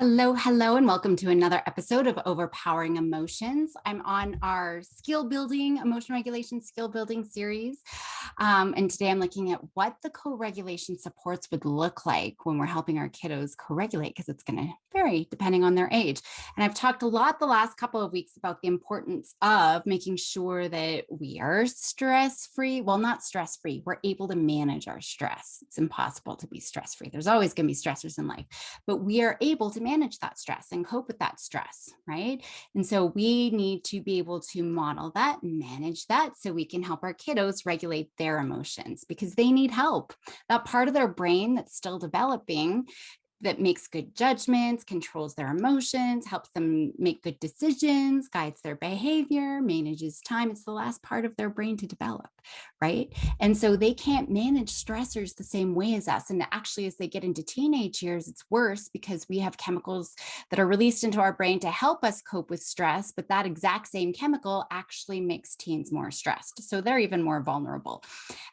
Hello, hello, and welcome to another episode of Overpowering Emotions. I'm on our skill building, emotion regulation skill building series. And today I'm looking at what the co-regulation supports would look like when we're helping our kiddos co-regulate, because it's going to vary depending on their age. And I've talked a lot the last couple of weeks about the importance of making sure that we are stress-free. Well, not stress-free. We're able to manage our stress. It's impossible to be stress-free. There's always going to be stressors in life, but we are able to manage that stress and cope with that stress, right? And so we need to be able to model that and manage that so we can help our kiddos regulate their emotions because they need help. That part of their brain that's still developing, that makes good judgments, controls their emotions, helps them make good decisions, guides their behavior, manages time. It's the last part of their brain to develop, right? And so they can't manage stressors the same way as us. And actually, as they get into teenage years, it's worse because we have chemicals that are released into our brain to help us cope with stress, but that exact same chemical actually makes teens more stressed. So they're even more vulnerable.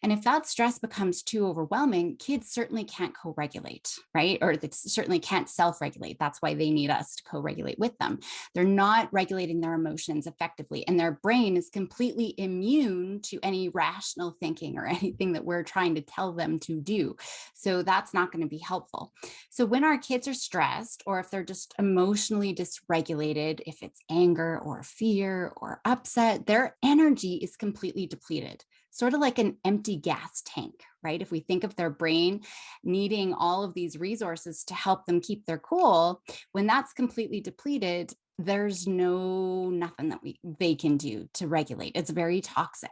And if that stress becomes too overwhelming, kids certainly can't co-regulate, right? Or they certainly can't self-regulate. That's why they need us to co-regulate with them. They're not regulating their emotions effectively, and their brain is completely immune to any rational thinking or anything that we're trying to tell them to do. So that's not going to be helpful. So when our kids are stressed, or if they're just emotionally dysregulated, if it's anger or fear or upset, their energy is completely depleted. Sort of like an empty gas tank, right? If we think of their brain needing all of these resources to help them keep their cool, when that's completely depleted, there's nothing that they can do to regulate. It's very toxic.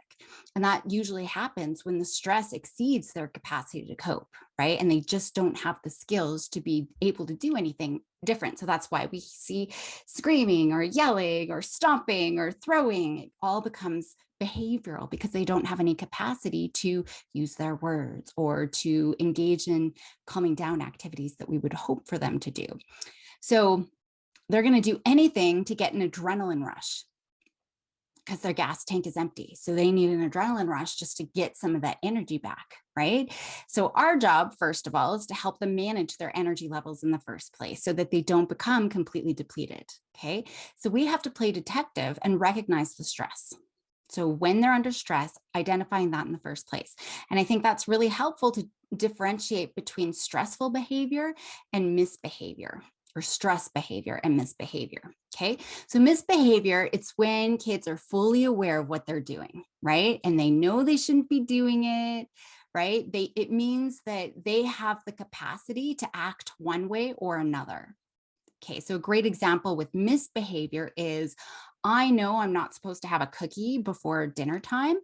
And that usually happens when the stress exceeds their capacity to cope, right? And they just don't have the skills to be able to do anything different. So that's why we see screaming or yelling or stomping or throwing. It all becomes behavioral because they don't have any capacity to use their words or to engage in calming down activities that we would hope for them to do. So they're going to do anything to get an adrenaline rush because their gas tank is empty. So they need an adrenaline rush just to get some of that energy back, right? So our job, first of all, is to help them manage their energy levels in the first place so that they don't become completely depleted, okay? So we have to play detective and recognize the stress. So when they're under stress, identifying that in the first place. And I think that's really helpful to differentiate between stressful behavior and misbehavior, or stress behavior and misbehavior. Okay. So misbehavior, it's when kids are fully aware of what they're doing, right? And they know they shouldn't be doing it, right? It means that they have the capacity to act one way or another. Okay, so a great example with misbehavior is I know I'm not supposed to have a cookie before dinner time,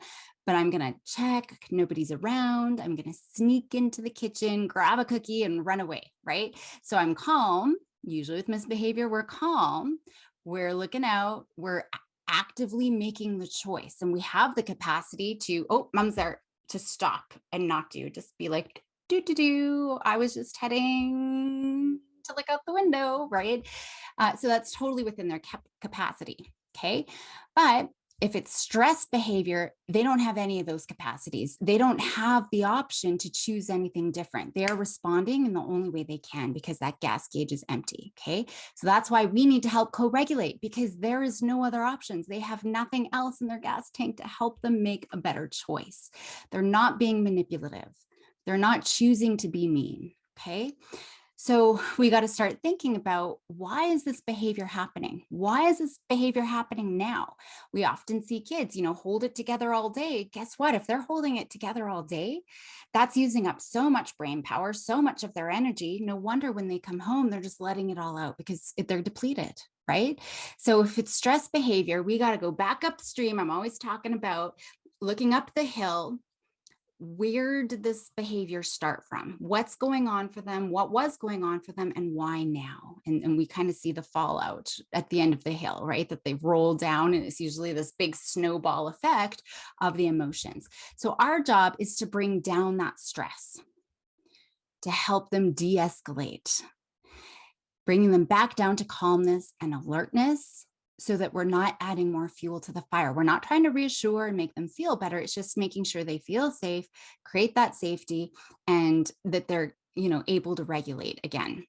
but I'm going to check, nobody's around. I'm going to sneak into the kitchen, grab a cookie, and run away, right? So I'm calm. Usually with misbehavior, we're calm. We're looking out. We're actively making the choice. And we have the capacity to, oh, mom's there, to stop and not do, just be like, do. I was just heading to look out the window, right? So that's totally within their capacity. Okay. But if it's stress behavior, they don't have any of those capacities. They don't have the option to choose anything different. They are responding in the only way they can because that gas gauge is empty. Okay. So that's why we need to help co-regulate because there is no other options. They have nothing else in their gas tank to help them make a better choice. They're not being manipulative. They're not choosing to be mean. Okay. So we got to start thinking about why is this behavior happening? Why is this behavior happening now? We often see kids, hold it together all day. Guess what? If they're holding it together all day, that's using up so much brain power, so much of their energy. No wonder when they come home, they're just letting it all out because they're depleted. Right. So if it's stress behavior, we got to go back upstream. I'm always talking about looking up the hill. Where did this behavior start from? What's going on for them? What was going on for them? And why now? And we kind of see the fallout at the end of the hill, right? That they've rolled down, and it's usually this big snowball effect of the emotions. So our job is to bring down that stress, to help them de-escalate, bringing them back down to calmness and alertness, so that we're not adding more fuel to the fire. We're not trying to reassure and make them feel better. It's just making sure they feel safe, create that safety, and that they're, able to regulate again.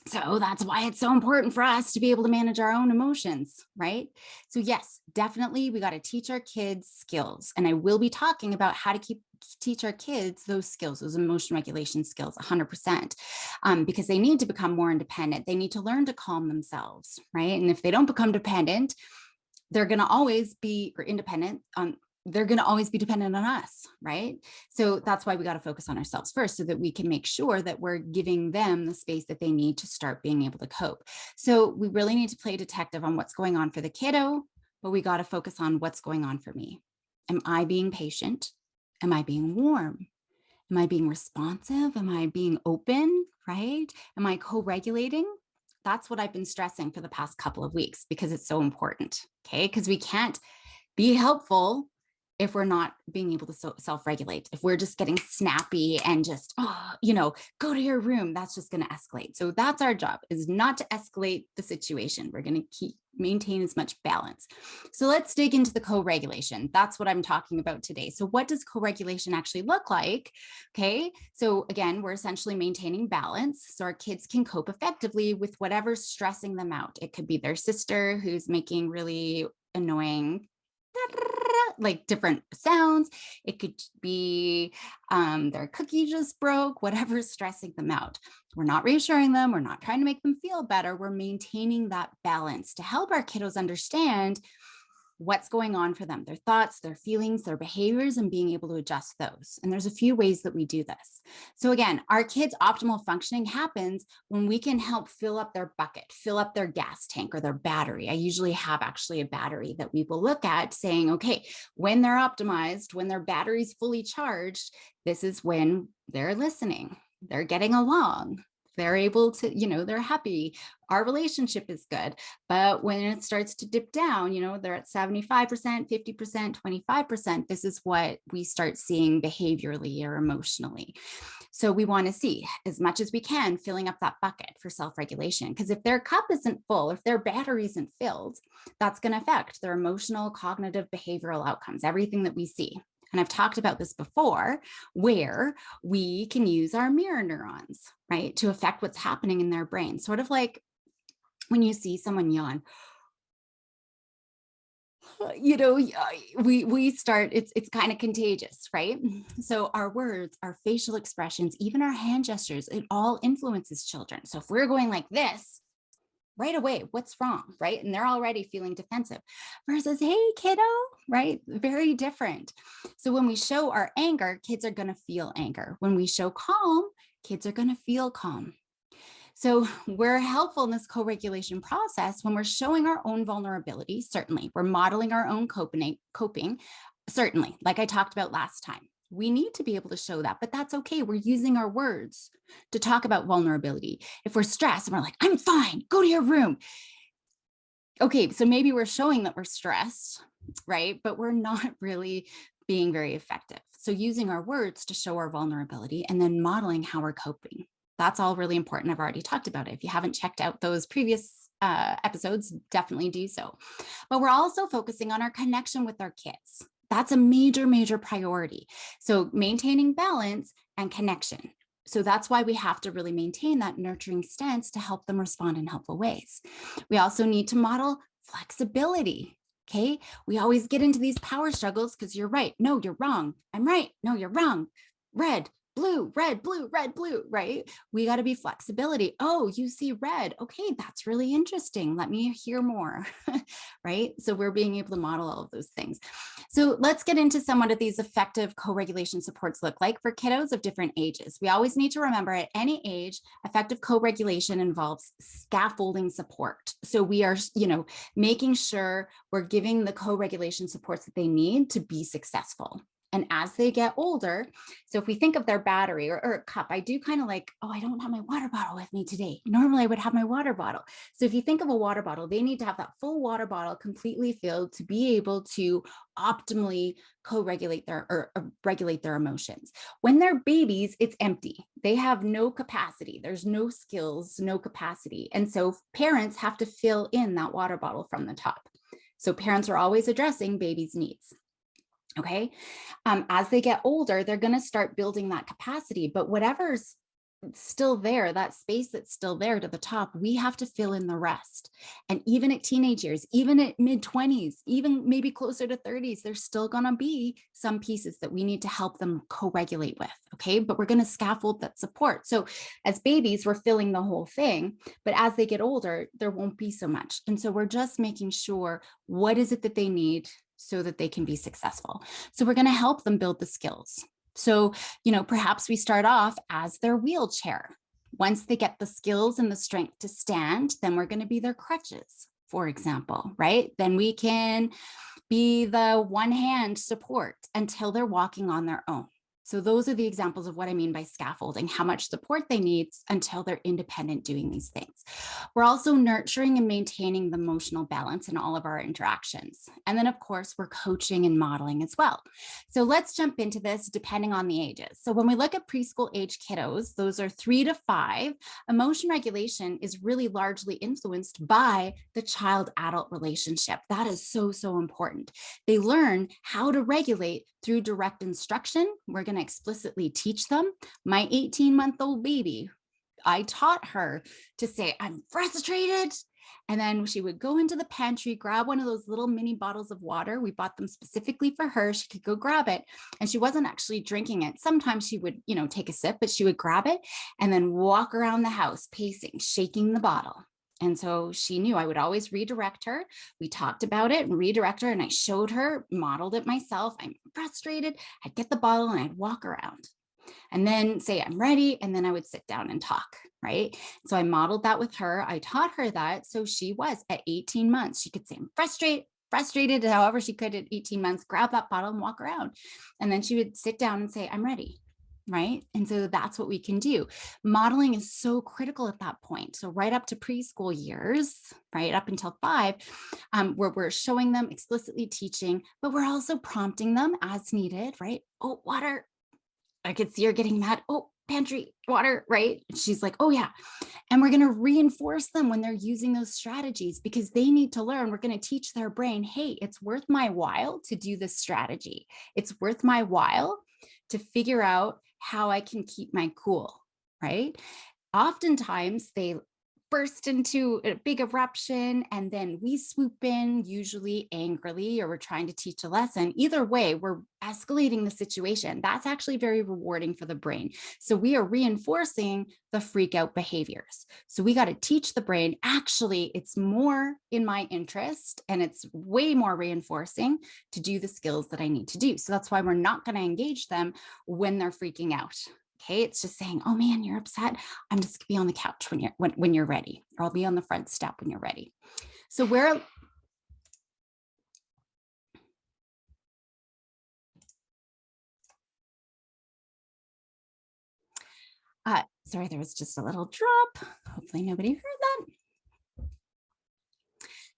So that's why it's so important for us to be able to manage our own emotions, right? So yes, definitely we got to teach our kids skills. And I will be talking about how to teach our kids those skills, those emotion regulation skills 100%, because they need to become more independent. They need to learn to calm themselves, right? And if they don't become dependent, they're going to always be or independent on they're going to always be dependent on us, right? So that's why we got to focus on ourselves first so that we can make sure that we're giving them the space that they need to start being able to cope. So we really need to play detective on what's going on for the kiddo, but we got to focus on what's going on for me. Am I being patient? Am I being warm? Am I being responsive? Am I being open, right? Am I co-regulating? That's what I've been stressing for the past couple of weeks because it's so important, okay? Because we can't be helpful if we're not being able to self-regulate. If we're just getting snappy and just, go to your room, that's just going to escalate. So that's our job, is not to escalate the situation. We're going to maintain as much balance. So let's dig into the co-regulation. That's what I'm talking about today. So what does co-regulation actually look like? Okay, so again, we're essentially maintaining balance so our kids can cope effectively with whatever's stressing them out. It could be their sister who's making really annoying like different sounds. It could be their cookie just broke, whatever's stressing them out. We're not reassuring them. We're not trying to make them feel better. We're maintaining that balance to help our kiddos understand what's going on for them, their thoughts, their feelings, their behaviors, and being able to adjust those. And there's a few ways that we do this. So again, our kids' optimal functioning happens when we can help fill up their bucket, fill up their gas tank or their battery. I usually have actually a battery that we will look at saying, okay, when they're optimized, when their battery's fully charged, this is when they're listening, they're getting along, they're able to, they're happy, our relationship is good. But when it starts to dip down, they're at 75%, 50%, 25%, this is what we start seeing behaviorally or emotionally. So we want to see as much as we can filling up that bucket for self-regulation, because if their cup isn't full, if their battery isn't filled, that's going to affect their emotional, cognitive, behavioral outcomes, everything that we see. And I've talked about this before, where we can use our mirror neurons, right, to affect what's happening in their brain. Sort of like when you see someone yawn, we start, it's kind of contagious, right? So our words, our facial expressions, even our hand gestures, it all influences children. So if we're going like this, right away, what's wrong, right? And they're already feeling defensive versus, hey, kiddo, right? Very different. So when we show our anger, kids are going to feel anger. When we show calm, kids are going to feel calm. So we're helpful in this co-regulation process when we're showing our own vulnerability. Certainly, we're modeling our own coping. Certainly, like I talked about last time. We need to be able to show that, but that's okay. We're using our words to talk about vulnerability. If we're stressed and we're like, I'm fine, go to your room. Okay, so maybe we're showing that we're stressed, right? But we're not really being very effective. So using our words to show our vulnerability and then modeling how we're coping. That's all really important. I've already talked about it. If you haven't checked out those previous episodes, definitely do so. But we're also focusing on our connection with our kids. That's a major, major priority. So maintaining balance and connection. So that's why we have to really maintain that nurturing stance to help them respond in helpful ways. We also need to model flexibility. Okay. We always get into these power struggles because you're right. No, you're wrong. I'm right. No, you're wrong. Red, blue, red, blue, red, blue, right? We got to be flexibility. Oh, you see red. Okay, that's really interesting. Let me hear more, right? So we're being able to model all of those things. So let's get into some what these effective co-regulation supports look like for kiddos of different ages. We always need to remember at any age, effective co-regulation involves scaffolding support. So we are, making sure we're giving the co-regulation supports that they need to be successful. And as they get older, so if we think of their battery or a cup, I do kind of like, oh, I don't have my water bottle with me today. Normally I would have my water bottle. So if you think of a water bottle, they need to have that full water bottle completely filled to be able to optimally co-regulate or regulate their emotions. When they're babies, it's empty. They have no capacity. There's no skills, no capacity. And so parents have to fill in that water bottle from the top. So parents are always addressing babies' needs. Okay. As they get older, they're going to start building that capacity, but whatever's still there, that space that's still there to the top, we have to fill in the rest. And even at teenage years, even at mid 20s, even maybe closer to 30s, there's still going to be some pieces that we need to help them co-regulate with. Okay. But we're going to scaffold that support. So as babies, we're filling the whole thing. But as they get older, there won't be so much. And so we're just making sure what is it that they need so that they can be successful. So we're going to help them build the skills. So, perhaps we start off as their wheelchair. Once they get the skills and the strength to stand, then we're going to be their crutches, for example, right? Then we can be the one hand support until they're walking on their own. So those are the examples of what I mean by scaffolding, how much support they need until they're independent doing these things. We're also nurturing and maintaining the emotional balance in all of our interactions. And then, of course, we're coaching and modeling as well. So let's jump into this depending on the ages. So when we look at preschool age kiddos, those are 3 to 5, emotion regulation is really largely influenced by the child-adult relationship. That is so, so important. They learn how to regulate through direct instruction. We're going to explicitly teach them. My 18-month-old baby, I taught her to say, I'm frustrated. And then she would go into the pantry, grab one of those little mini bottles of water. We bought them specifically for her. She could go grab it. And she wasn't actually drinking it. Sometimes she would, take a sip, but she would grab it and then walk around the house, pacing, shaking the bottle. And so she knew I would always redirect her. We talked about it and redirect her. And I showed her, modeled it myself. I'm frustrated. I'd get the bottle and I'd walk around and then say, I'm ready. And then I would sit down and talk, right? So I modeled that with her. I taught her that. So she was at 18 months. She could say, I'm frustrated, however she could at 18 months, grab that bottle and walk around. And then she would sit down and say, I'm ready. Right. And so that's what we can do. Modeling is so critical at that point. So right up to preschool years, right up until 5, where we're showing them, explicitly teaching, but we're also prompting them as needed, right? Oh, water. I could see her getting mad. Oh, pantry, water, right? She's like, oh yeah. And we're going to reinforce them when they're using those strategies because they need to learn. We're going to teach their brain, hey, it's worth my while to do this strategy. It's worth my while to figure out how I can keep my cool, right? Oftentimes they burst into a big eruption and then we swoop in, usually angrily, or we're trying to teach a lesson. Either way, we're escalating the situation. That's actually very rewarding for the brain. So we are reinforcing the freak out behaviors. So we got to teach the brain, actually, it's more in my interest and it's way more reinforcing to do the skills that I need to do. So that's why we're not going to engage them when they're freaking out. Okay, it's just saying, oh man, you're upset. I'm just gonna be on the couch when you're ready, or I'll be on the front step when you're ready. So sorry, there was just a little drop. Hopefully nobody heard that.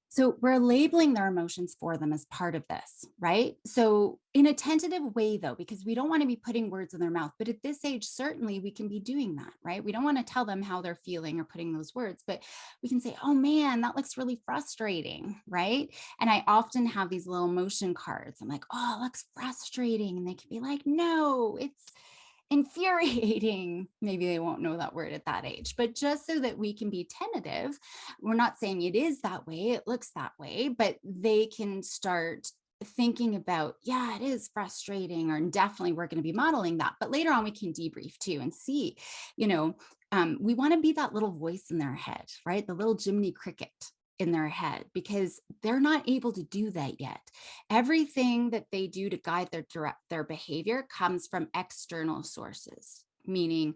So we're labeling their emotions for them as part of this, right? So in a tentative way, though, because we don't want to be putting words in their mouth, but at this age, certainly we can be doing that, right? We don't want to tell them how they're feeling or putting those words, but we can say, oh man, that looks really frustrating, right? And I often have these little emotion cards. I'm like, oh, it looks frustrating. And they can be like, no, it's infuriating. Maybe they won't know that word at that age, but just so that we can be tentative, we're not saying it is that way, it looks that way, but they can start thinking about, yeah, it is frustrating, or definitely we're going to be modeling that. But later on, we can debrief too and see, we want to be that little voice in their head, right? The little Jiminy Cricket in their head, because they're not able to do that yet. Everything that they do to guide their behavior comes from external sources, meaning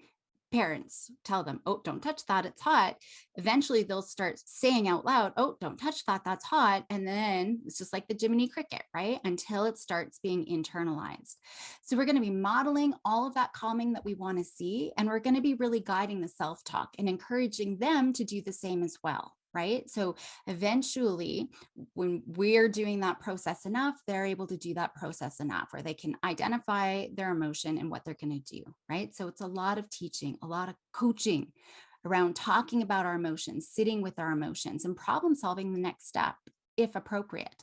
parents tell them, oh, don't touch that, it's hot. Eventually they'll start saying out loud, oh, don't touch that, that's hot. And then it's just like the Jiminy Cricket, right? Until it starts being internalized. So we're going to be modeling all of that calming that we want to see. And we're going to be really guiding the self-talk and encouraging them to do the same as well. Right? So eventually, when we're doing that process enough, they're able to do that process enough where they can identify their emotion and what they're going to do. Right? So it's a lot of teaching, a lot of coaching around talking about our emotions, sitting with our emotions, and problem solving the next step, if appropriate.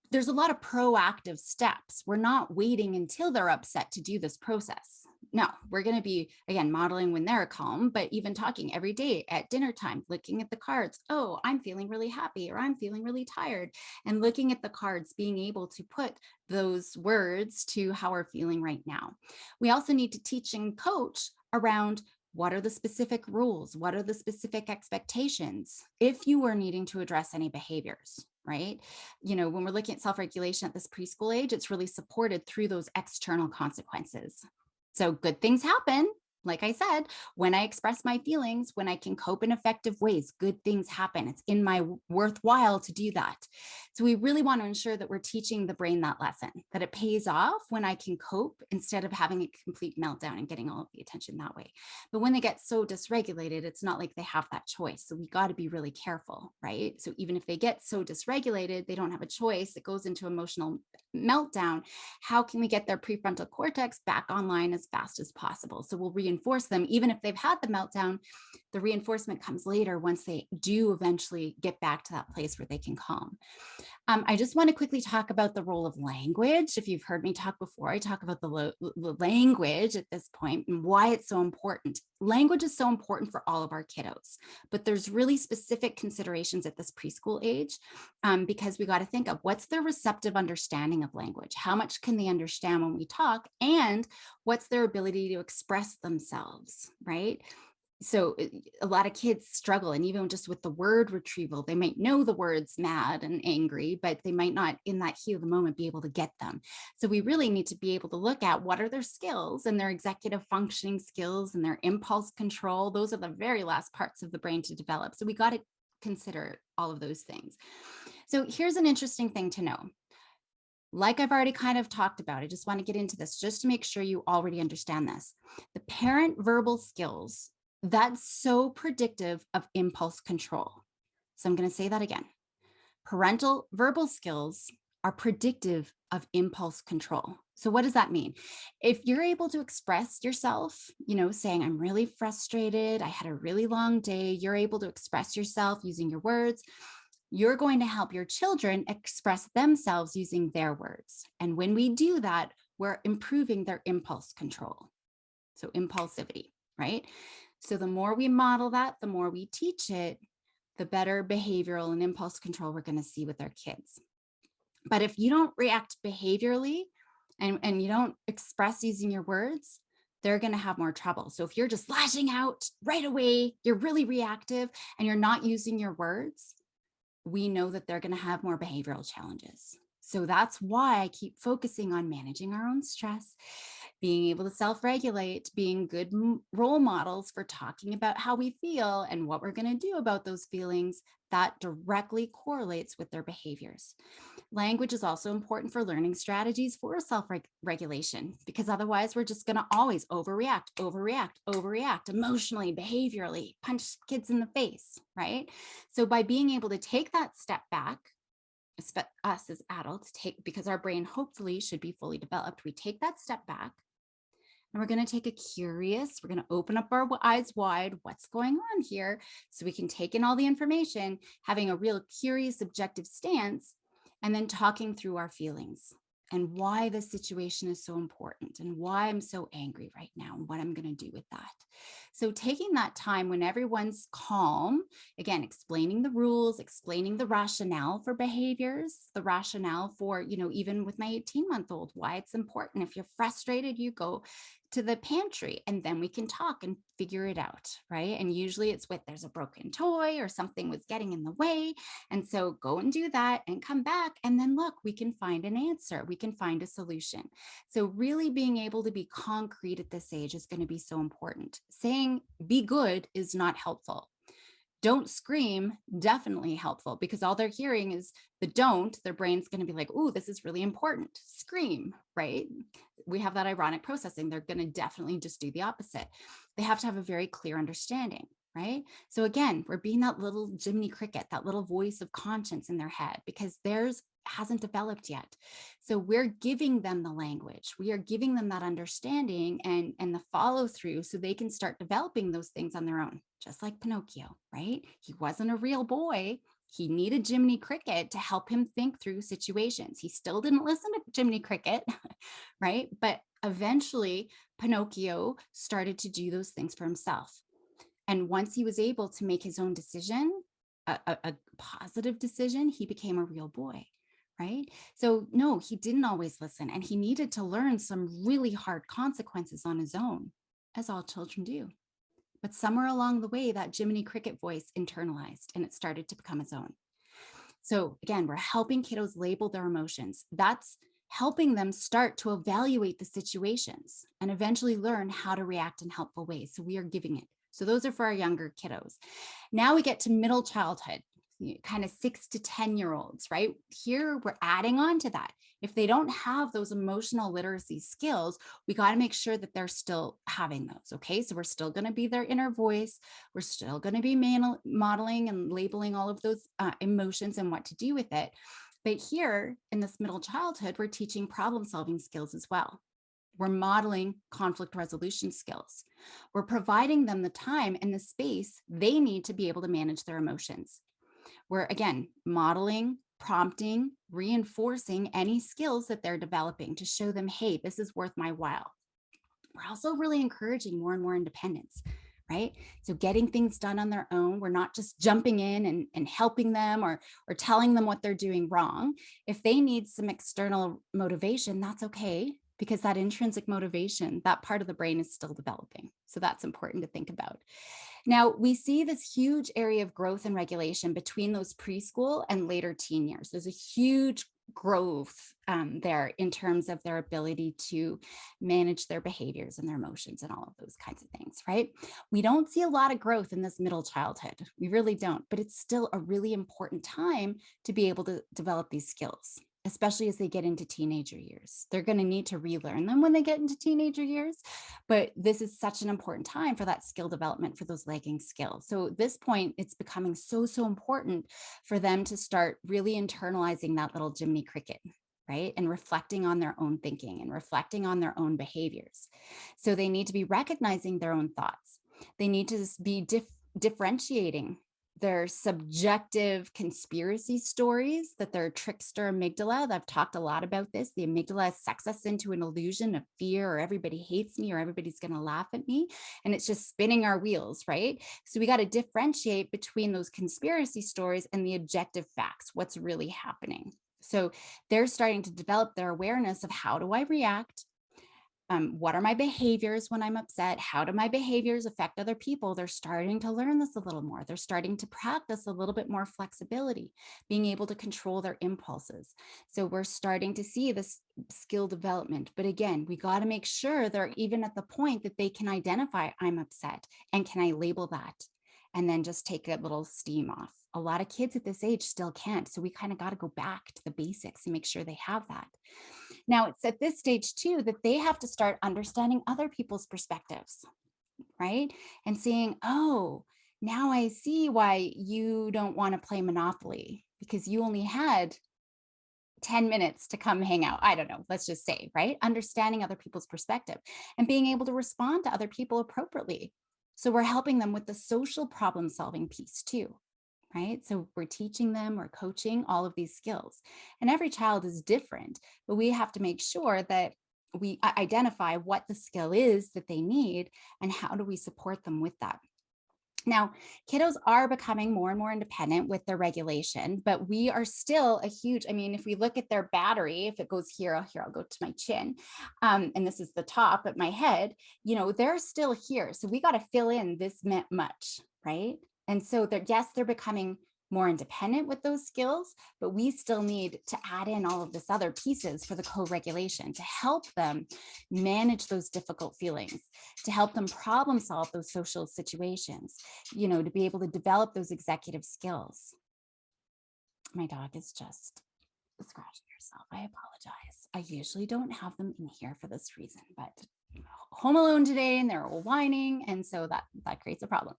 There's a lot of proactive steps. We're not waiting until they're upset to do this process. No, we're going to be, again, modeling when they're calm, but even talking every day at dinner time, looking at the cards. Oh, I'm feeling really happy, or I'm feeling really tired. And looking at the cards, being able to put those words to how we're feeling right now. We also need to teach and coach around what are the specific rules? What are the specific expectations if you were needing to address any behaviors, right? When we're looking at self-regulation at this preschool age, it's really supported through those external consequences. So good things happen. Like I said, when I express my feelings, when I can cope in effective ways, good things happen. It's in my worthwhile to do that. So we really want to ensure that we're teaching the brain that lesson, that it pays off when I can cope instead of having a complete meltdown and getting all of the attention that way. But when they get so dysregulated, it's not like they have that choice. So we got to be really careful, right? So even if they get so dysregulated, they don't have a choice, it goes into emotional meltdown. How can we get their prefrontal cortex back online as fast as possible? So we'll reinforce them. Even if they've had the meltdown, the reinforcement comes later once they do eventually get back to that place where they can calm. I just want to quickly talk about the role of language. If you've heard me talk before, I talk about the language at this point and why it's so important. Language is so important for all of our kiddos, but there's really specific considerations at this preschool age because we got to think of what's their receptive understanding of language. How much can they understand when we talk, and what's their ability to express themselves, right? So a lot of kids struggle, and even just with the word retrieval, they might know the words mad and angry, but they might not in that heat of the moment be able to get them. So we really need to be able to look at what are their skills and their executive functioning skills and their impulse control. Those are the very last parts of the brain to develop. So we got to consider all of those things. So here's an interesting thing to know. Like I've already kind of talked about, I just want to get into this just to make sure you already understand this. The parent verbal skills, that's so predictive of impulse control. So I'm going to say that again. Parental verbal skills are predictive of impulse control. So what does that mean? If you're able to express yourself, saying, I'm really frustrated, I had a really long day, you're able to express yourself using your words, you're going to help your children express themselves using their words. And when we do that, we're improving their impulse control. So impulsivity, right? So the more we model that, the more we teach it, the better behavioral and impulse control we're going to see with our kids. But if you don't react behaviorally and you don't express using your words, they're going to have more trouble. So if you're just lashing out right away, you're really reactive and you're not using your words, we know that they're going to have more behavioral challenges. So that's why I keep focusing on managing our own stress, being able to self-regulate, being good role models for talking about how we feel and what we're going to do about those feelings. That directly correlates with their behaviors. Language is also important for learning strategies for self-regulation, because otherwise we're just going to always overreact emotionally, behaviorally, punch kids in the face, right? So by being able to take that step back, us as adults because our brain hopefully should be fully developed, we take that step back and we're going to take we're going to open up our eyes wide. What's going on here? So we can take in all the information, having a real curious, objective stance, and then talking through our feelings and why the situation is so important and why I'm so angry right now and what I'm going to do with that. So taking that time when everyone's calm, again, explaining the rules, explaining the rationale for behaviors, the rationale for, even with my 18-month-old, why it's important. If you're frustrated, you go to the pantry and then we can talk and figure it out, right? And usually it's there's a broken toy or something was getting in the way. And so go and do that and come back. And then look, we can find an answer. We can find a solution. So really being able to be concrete at this age is going to be so important. Saying be good is not helpful. Don't scream, definitely helpful, because all they're hearing is the don't. Their brain's going to be like, oh, this is really important. Scream, right? We have that ironic processing. They're going to definitely just do the opposite. They have to have a very clear understanding, right? So again, we're being that little Jiminy Cricket, that little voice of conscience in their head, because theirs hasn't developed yet. So we're giving them the language. We are giving them that understanding and the follow through so they can start developing those things on their own, just like Pinocchio, right? He wasn't a real boy He needed Jiminy Cricket to help him think through situations. He still didn't listen to Jiminy Cricket, right? But eventually, Pinocchio started to do those things for himself. And once he was able to make his own decision, a positive decision, he became a real boy, right? So no, he didn't always listen, and he needed to learn some really hard consequences on his own, as all children do. But somewhere along the way, that Jiminy Cricket voice internalized and it started to become his own. So again, we're helping kiddos label their emotions. That's helping them start to evaluate the situations and eventually learn how to react in helpful ways. So we are giving it. So those are for our younger kiddos. Now we get to middle childhood, kind of 6 to 10-year-olds, right? Here we're adding on to that. If they don't have those emotional literacy skills, we got to make sure that they're still having those. Okay. So we're still going to be their inner voice. We're still going to be modeling and labeling all of those emotions and what to do with it. But here in this middle childhood, we're teaching problem solving skills as well. We're modeling conflict resolution skills. We're providing them the time and the space they need to be able to manage their emotions. We're, again, modeling, prompting, reinforcing any skills that they're developing to show them, hey, this is worth my while. We're also really encouraging more and more independence, right? So getting things done on their own. We're not just jumping in and helping them or telling them what they're doing wrong. If they need some external motivation, that's okay, because that intrinsic motivation, that part of the brain is still developing. So that's important to think about. Now, we see this huge area of growth and regulation between those preschool and later teen years. There's a huge growth there in terms of their ability to manage their behaviors and their emotions and all of those kinds of things, right? We don't see a lot of growth in this middle childhood. We really don't, but it's still a really important time to be able to develop these skills, especially as they get into teenager years. They're going to need to relearn them when they get into teenager years, but this is such an important time for that skill development for those lagging skills. So at this point, it's becoming so important for them to start really internalizing that little Jiminy Cricket, right? And reflecting on their own thinking and reflecting on their own behaviors. So they need to be recognizing their own thoughts. They need to be differentiating their subjective conspiracy stories, that their trickster amygdala. I've talked a lot about this. The amygdala sucks us into an illusion of fear, or everybody hates me, or everybody's going to laugh at me. And it's just spinning our wheels, right? So we got to differentiate between those conspiracy stories and the objective facts, what's really happening. So they're starting to develop their awareness of, how do I react? What are my behaviors when I'm upset? How do my behaviors affect other people? They're starting to learn this a little more. They're starting to practice a little bit more flexibility, being able to control their impulses. So we're starting to see this skill development. But again, we got to make sure they're even at the point that they can identify, I'm upset, and can I label that? And then just take a little steam off. A lot of kids at this age still can't. So we kind of got to go back to the basics and make sure they have that. Now, it's at this stage too that they have to start understanding other people's perspectives, right? And seeing, oh, now I see why you don't want to play Monopoly, because you only had 10 minutes to come hang out. I don't know, let's just say, right? Understanding other people's perspective and being able to respond to other people appropriately. So we're helping them with the social problem solving piece too, right? So we're teaching them, we're coaching all of these skills. And every child is different, but we have to make sure that we identify what the skill is that they need and how do we support them with that. Now, kiddos are becoming more and more independent with their regulation, but we are still a huge, I mean, if we look at their battery, if it goes here, I'll go to my chin, and this is the top at my head, they're still here. So we got to fill in this much, right? And so they're becoming more independent with those skills, but we still need to add in all of this other pieces for the co-regulation to help them manage those difficult feelings, to help them problem solve those social situations, to be able to develop those executive skills. My dog is just scratching herself. I apologize. I usually don't have them in here for this reason, but home alone today and they're all whining, and so that creates a problem.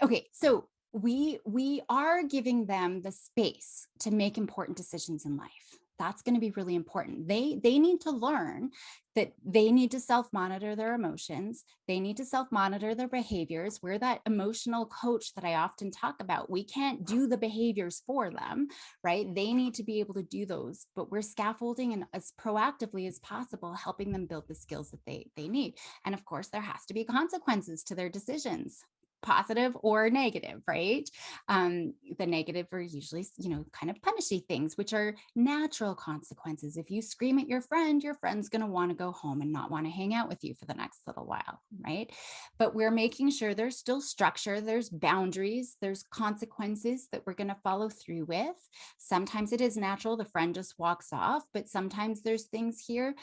Okay, so we are giving them the space to make important decisions in life. That's going to be really important. They need to learn that they need to self-monitor their emotions. They need to self-monitor their behaviors. We're that emotional coach that I often talk about. We can't do the behaviors for them, right? They need to be able to do those, but we're scaffolding and as proactively as possible, helping them build the skills that they need. And of course, there has to be consequences to their decisions, positive or negative, right? The negative are usually, kind of punishy things, which are natural consequences. If you scream at your friend's going to want to go home and not want to hang out with you for the next little while, right? But we're making sure there's still structure, there's boundaries, there's consequences that we're going to follow through with. Sometimes it is natural, the friend just walks off, but sometimes there's things here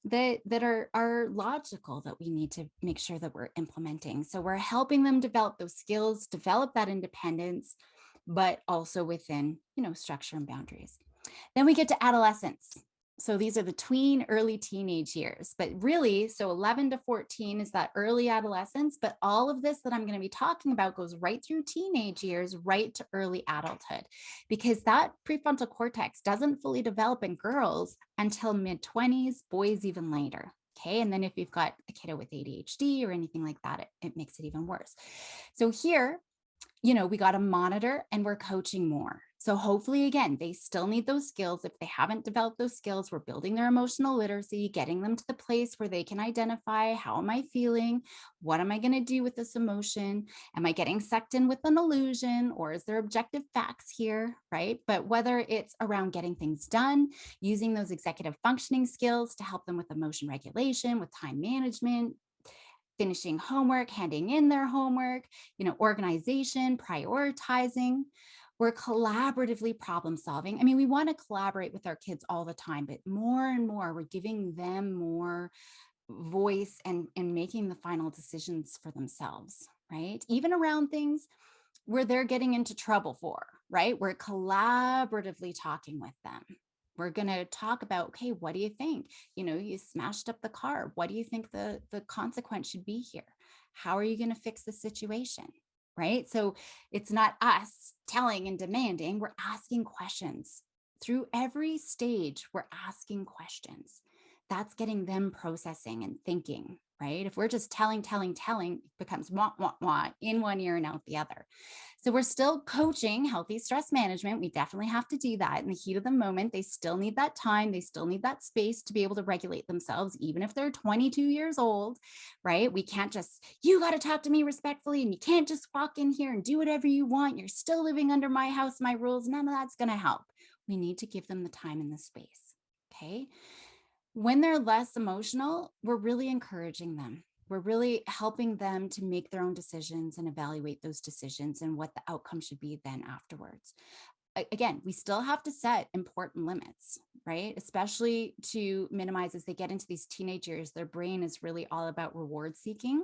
that are logical that we need to make sure that we're implementing. So we're helping them develop those skills, develop that independence, but also within, structure and boundaries. Then we get to adolescence. So these are the tween, early teenage years, but really, so 11 to 14 is that early adolescence, but all of this that I'm going to be talking about goes right through teenage years, right to early adulthood, because that prefrontal cortex doesn't fully develop in girls until mid-20s, boys even later. Okay. And then if you've got a kiddo with ADHD or anything like that, it makes it even worse. So here, we got to monitor and we're coaching more. So hopefully, again, they still need those skills. If they haven't developed those skills, we're building their emotional literacy, getting them to the place where they can identify, how am I feeling? What am I going to do with this emotion? Am I getting sucked in with an illusion, or is there objective facts here, right? But whether it's around getting things done, using those executive functioning skills to help them with emotion regulation, with time management, finishing homework, handing in their homework, organization, prioritizing. We're collaboratively problem solving. I mean, we want to collaborate with our kids all the time, but more and more, we're giving them more voice and making the final decisions for themselves, right? Even around things where they're getting into trouble for, right? We're collaboratively talking with them. We're going to talk about, okay, what do you think? You smashed up the car. What do you think the consequence should be here? How are you going to fix the situation? Right? So it's not us telling and demanding, we're asking questions. Through every stage, we're asking questions. That's getting them processing and thinking, right? If we're just telling, it becomes wah, wah, wah in one ear and out the other. So we're still coaching healthy stress management. We definitely have to do that in the heat of the moment. They still need that time. They still need that space to be able to regulate themselves, even if they're 22 years old, right? We can't just, you got to talk to me respectfully and you can't just walk in here and do whatever you want. You're still living under my house, my rules. None of that's going to help. We need to give them the time and the space. Okay. When they're less emotional, we're really encouraging them. We're really helping them to make their own decisions and evaluate those decisions and what the outcome should be then afterwards. Again, we still have to set important limits, right? Especially to minimize as they get into these teenage years, their brain is really all about reward seeking,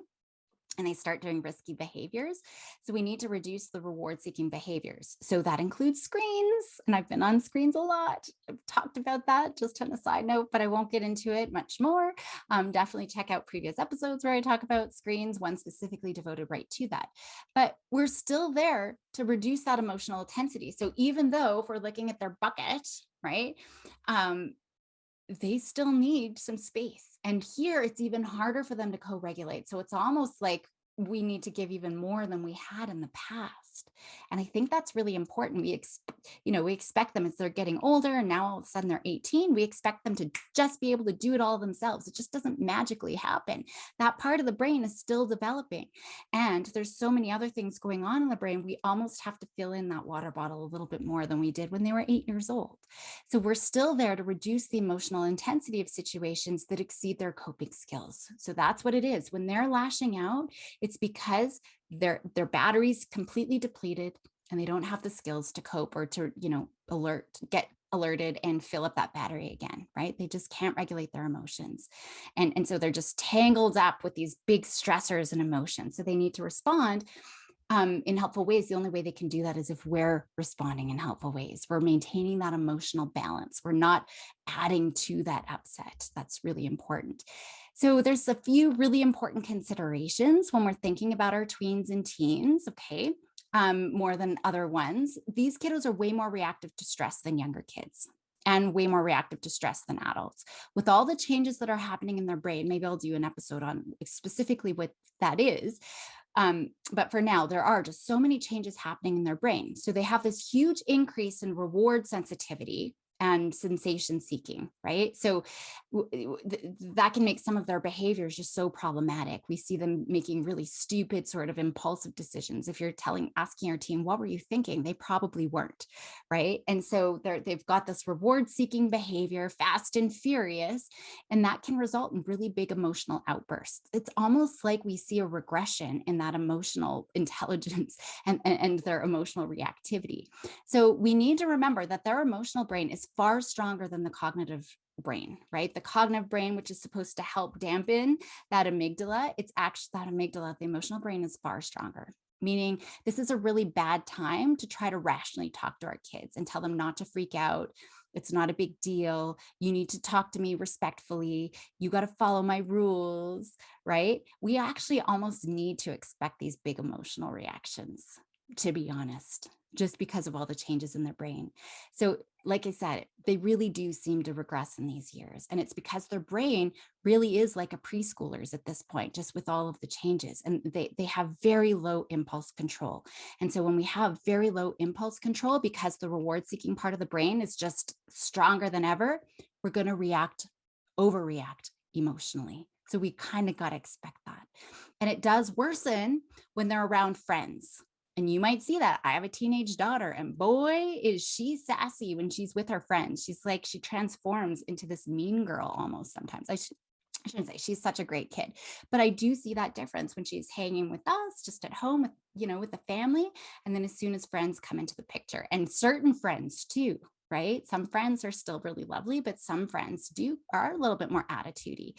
and they start doing risky behaviors. So we need to reduce the reward seeking behaviors. So that includes screens. And I've been on screens a lot. I've talked about that just on a side note, but I won't get into it much more. Definitely check out previous episodes where I talk about screens, one specifically devoted right to that. But we're still there to reduce that emotional intensity. So even though if we're looking at their bucket, right? They still need some space. And here it's even harder for them to co-regulate. So it's almost like we need to give even more than we had in the past. And I think that's really important. We expect them as they're getting older and now all of a sudden they're 18, we expect them to just be able to do it all themselves. It just doesn't magically happen. That part of the brain is still developing. And there's so many other things going on in the brain. We almost have to fill in that water bottle a little bit more than we did when they were 8 years old. So we're still there to reduce the emotional intensity of situations that exceed their coping skills. So that's what it is. When they're lashing out, it's because their battery's completely depleted and they don't have the skills to cope or to, get alerted and fill up that battery again, right? They just can't regulate their emotions. And so they're just tangled up with these big stressors and emotions. So they need to respond in helpful ways. The only way they can do that is if we're responding in helpful ways. We're maintaining that emotional balance. We're not adding to that upset. That's really important. So there's a few really important considerations when we're thinking about our tweens and teens, okay, more than other ones. These kiddos are way more reactive to stress than younger kids. and way more reactive to stress than adults. With all the changes that are happening in their brain, maybe I'll do an episode on specifically what that is. But for now, there are just so many changes happening in their brain. So they have this huge increase in reward sensitivity and sensation seeking, right? So that can make some of their behaviors just so problematic. We see them making really stupid sort of impulsive decisions. If you're asking your teen, what were you thinking? They probably weren't, right? And so they've got this reward seeking behavior, fast and furious, and that can result in really big emotional outbursts. It's almost like we see a regression in that emotional intelligence and their emotional reactivity. So we need to remember that their emotional brain is far stronger than the cognitive brain, right? The cognitive brain, which is supposed to help dampen that amygdala, it's actually that amygdala, the emotional brain is far stronger. Meaning this is a really bad time to try to rationally talk to our kids and tell them not to freak out. It's not a big deal. You need to talk to me respectfully. You got to follow my rules, right? We actually almost need to expect these big emotional reactions, to be honest, just because of all the changes in their brain. So like I said, they really do seem to regress in these years. And it's because their brain really is like a preschooler's at this point, just with all of the changes. And they have very low impulse control. And so when we have very low impulse control, because the reward seeking part of the brain is just stronger than ever, we're going to overreact emotionally. So we kind of got to expect that. And it does worsen when they're around friends. And you might see that. I have a teenage daughter, and boy, is she sassy when she's with her friends. She transforms into this mean girl almost sometimes. I shouldn't say she's such a great kid, but I do see that difference when she's hanging with us, just at home with the family. And then as soon as friends come into the picture, and certain friends too, right? Some friends are still really lovely, but some friends are a little bit more attitudey.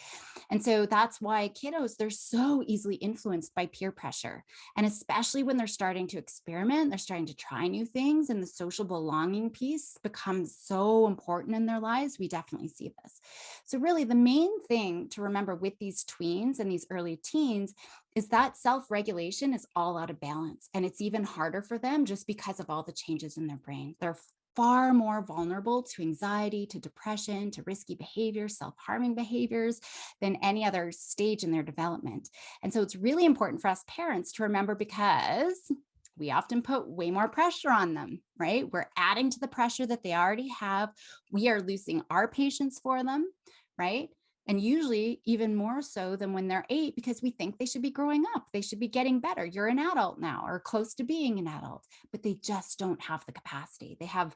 And so that's why kiddos, they're so easily influenced by peer pressure. And especially when they're starting to experiment, they're starting to try new things, and the social belonging piece becomes so important in their lives. We definitely see this. So really the main thing to remember with these tweens and these early teens is that self-regulation is all out of balance. And it's even harder for them just because of all the changes in their brain. They're far more vulnerable to anxiety, to depression, to risky behavior, self-harming behaviors than any other stage in their development. And so it's really important for us parents to remember, because we often put way more pressure on them, right? We're adding to the pressure that they already have. We are losing our patience for them, right? And usually even more so than when they're 8, because we think they should be growing up. They should be getting better. You're an adult now, or close to being an adult, but they just don't have the capacity. They have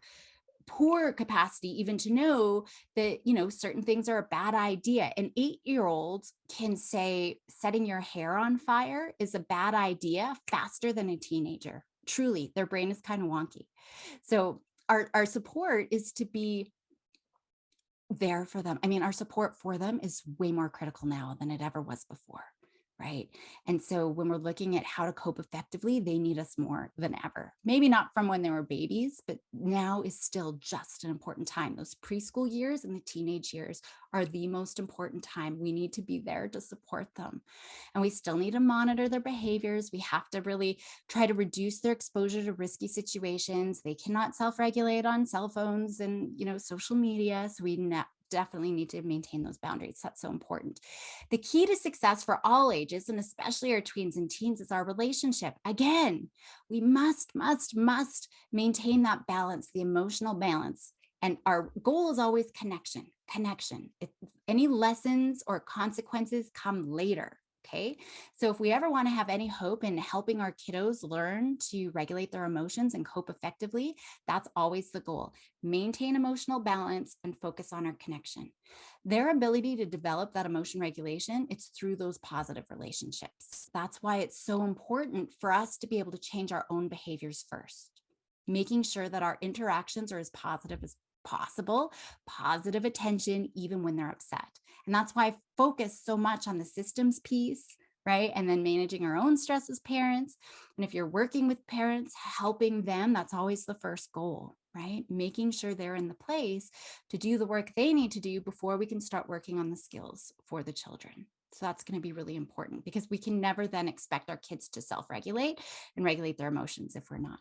poor capacity even to know that, certain things are a bad idea. An 8-year-old can say setting your hair on fire is a bad idea faster than a teenager. Truly, their brain is kind of wonky. So our support is to be there for them. I mean, our support for them is way more critical now than it ever was before, right? And so when we're looking at how to cope effectively, they need us more than ever. Maybe not from when they were babies, but now is still just an important time. Those preschool years and the teenage years are the most important time. We need to be there to support them. And we still need to monitor their behaviors. We have to really try to reduce their exposure to risky situations. They cannot self-regulate on cell phones and, social media. So we definitely need to maintain those boundaries. That's so important. The key to success for all ages, and especially our tweens and teens, is our relationship. Again, we must maintain that balance, the emotional balance. And our goal is always connection. Any lessons or consequences come later. Okay. So if we ever want to have any hope in helping our kiddos learn to regulate their emotions and cope effectively, that's always the goal. Maintain emotional balance and focus on our connection. Their ability to develop that emotion regulation, it's through those positive relationships. That's why it's so important for us to be able to change our own behaviors first, making sure that our interactions are as positive as possible, positive attention, even when they're upset. And that's why I focus so much on the systems piece, right? And then managing our own stress as parents. And if you're working with parents, helping them, that's always the first goal, right? Making sure they're in the place to do the work they need to do before we can start working on the skills for the children. So that's going to be really important, because we can never then expect our kids to self-regulate and regulate their emotions if we're not.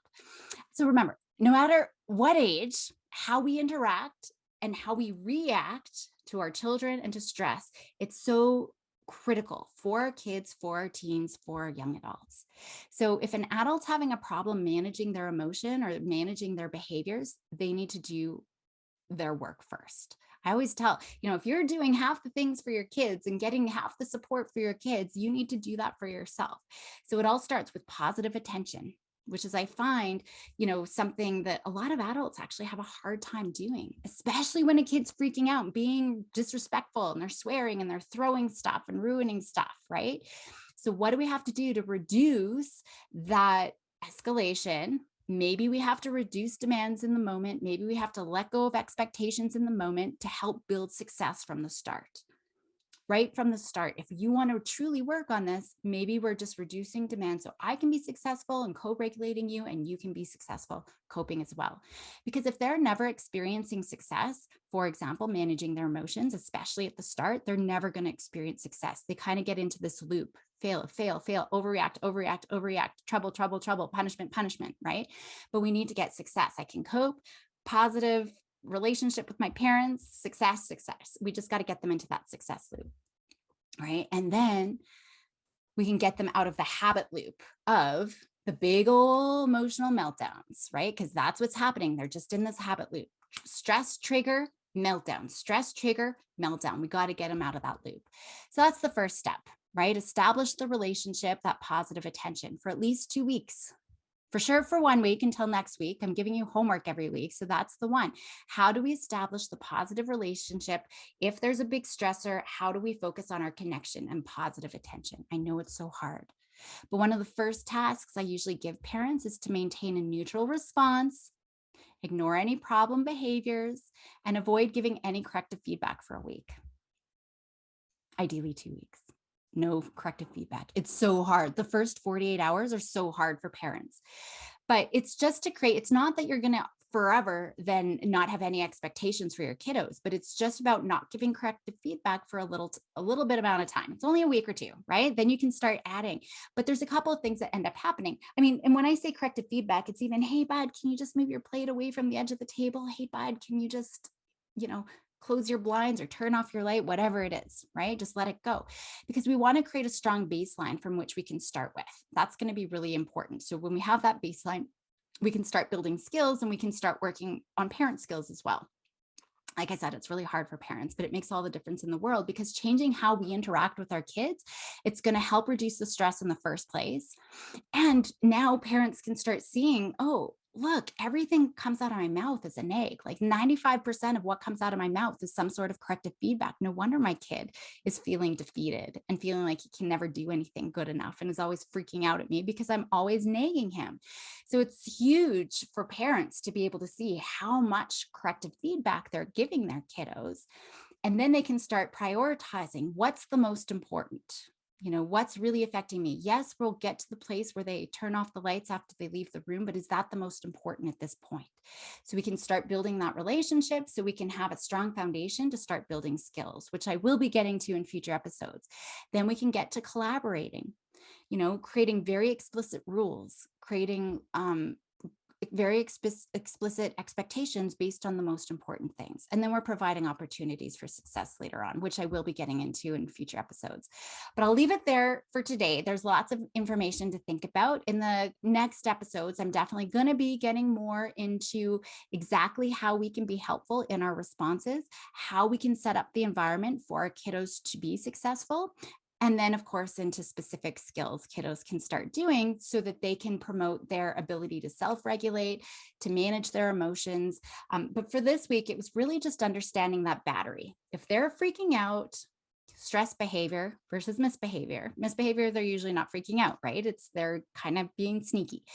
So remember, no matter what age, how we interact and how we react to our children and to stress, it's so critical for our kids, for our teens, for our young adults. So if an adult's having a problem managing their emotion or managing their behaviors, they need to do their work first. I always tell, if you're doing half the things for your kids and getting half the support for your kids, you need to do that for yourself. So it all starts with positive attention, which is, I find, something that a lot of adults actually have a hard time doing, especially when a kid's freaking out and being disrespectful and they're swearing and they're throwing stuff and ruining stuff, right? So what do we have to do to reduce that escalation? Maybe we have to reduce demands in the moment. Maybe we have to let go of expectations in the moment to help build success from the start. Right from the start, if you want to truly work on this, maybe we're just reducing demand so I can be successful and co-regulating you and you can be successful coping as well. Because if they're never experiencing success, for example, managing their emotions, especially at the start, they're never going to experience success. They kind of get into this loop: fail, fail, fail, overreact, overreact, overreact, trouble, trouble, trouble, punishment, punishment, right? But we need to get success. I can cope, positive relationship with my parents, success, success. We just got to get them into that success loop, right? And then we can get them out of the habit loop of the big old emotional meltdowns, right? Because that's what's happening. They're just in this habit loop. Stress trigger, meltdown, stress trigger, meltdown. We got to get them out of that loop. So that's the first step, right? Establish the relationship, that positive attention for at least 2 weeks. For sure, for 1 week until next week. I'm giving you homework every week. So that's the one. How do we establish the positive relationship? If there's a big stressor, how do we focus on our connection and positive attention? I know it's so hard, but one of the first tasks I usually give parents is to maintain a neutral response, ignore any problem behaviors, and avoid giving any corrective feedback for a week. Ideally 2 weeks. No corrective feedback. It's so hard. The first 48 hours are so hard for parents, but it's just to create, it's not that you're going to forever then not have any expectations for your kiddos, but it's just about not giving corrective feedback for a little bit amount of time. It's only a week or two, right? Then you can start adding, but there's a couple of things that end up happening. I mean, and when I say corrective feedback, it's even, hey, bud, can you just move your plate away from the edge of the table? Hey, bud, can you just, close your blinds or turn off your light, whatever it is, right? Just let it go, because we want to create a strong baseline from which we can start with. That's going to be really important. So when we have that baseline, we can start building skills and we can start working on parent skills as well. Like I said, it's really hard for parents, but it makes all the difference in the world, because changing how we interact with our kids, it's going to help reduce the stress in the first place. And now parents can start seeing, oh, look, everything comes out of my mouth is an egg. Like 95% of what comes out of my mouth is some sort of corrective feedback. No wonder my kid is feeling defeated and feeling like he can never do anything good enough and is always freaking out at me because I'm always nagging him. So it's huge for parents to be able to see how much corrective feedback they're giving their kiddos. And then they can start prioritizing what's the most important. What's really affecting me? Yes, we'll get to the place where they turn off the lights after they leave the room, but is that the most important at this point? So we can start building that relationship so we can have a strong foundation to start building skills, which I will be getting to in future episodes. Then we can get to collaborating, creating very explicit rules, creating very explicit expectations based on the most important things. And then we're providing opportunities for success later on, which I will be getting into in future episodes. But I'll leave it there for today. There's lots of information to think about. In the next episodes, I'm definitely going to be getting more into exactly how we can be helpful in our responses, how we can set up the environment for our kiddos to be successful, and then, of course, into specific skills kiddos can start doing so that they can promote their ability to self-regulate, to manage their emotions. But for this week, it was really just understanding that battery. If they're freaking out, stress behavior versus misbehavior. Misbehavior, they're usually not freaking out, right? They're kind of being sneaky.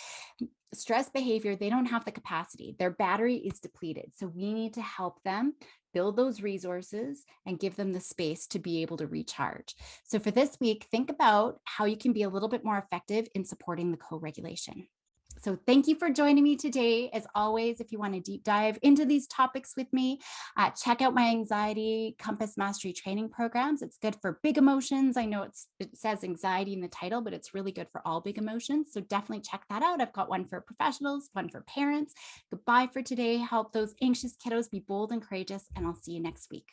Stress behavior, they don't have the capacity. Their battery is depleted. So we need to help them build those resources and give them the space to be able to recharge. So for this week, think about how you can be a little bit more effective in supporting the co-regulation. So thank you for joining me today. As always, if you want to deep dive into these topics with me, check out my anxiety compass mastery training programs. It's good for big emotions. I know it says anxiety in the title, but it's really good for all big emotions. So definitely check that out. I've got one for professionals, one for parents. Goodbye for today. Help those anxious kiddos be bold and courageous, and I'll see you next week.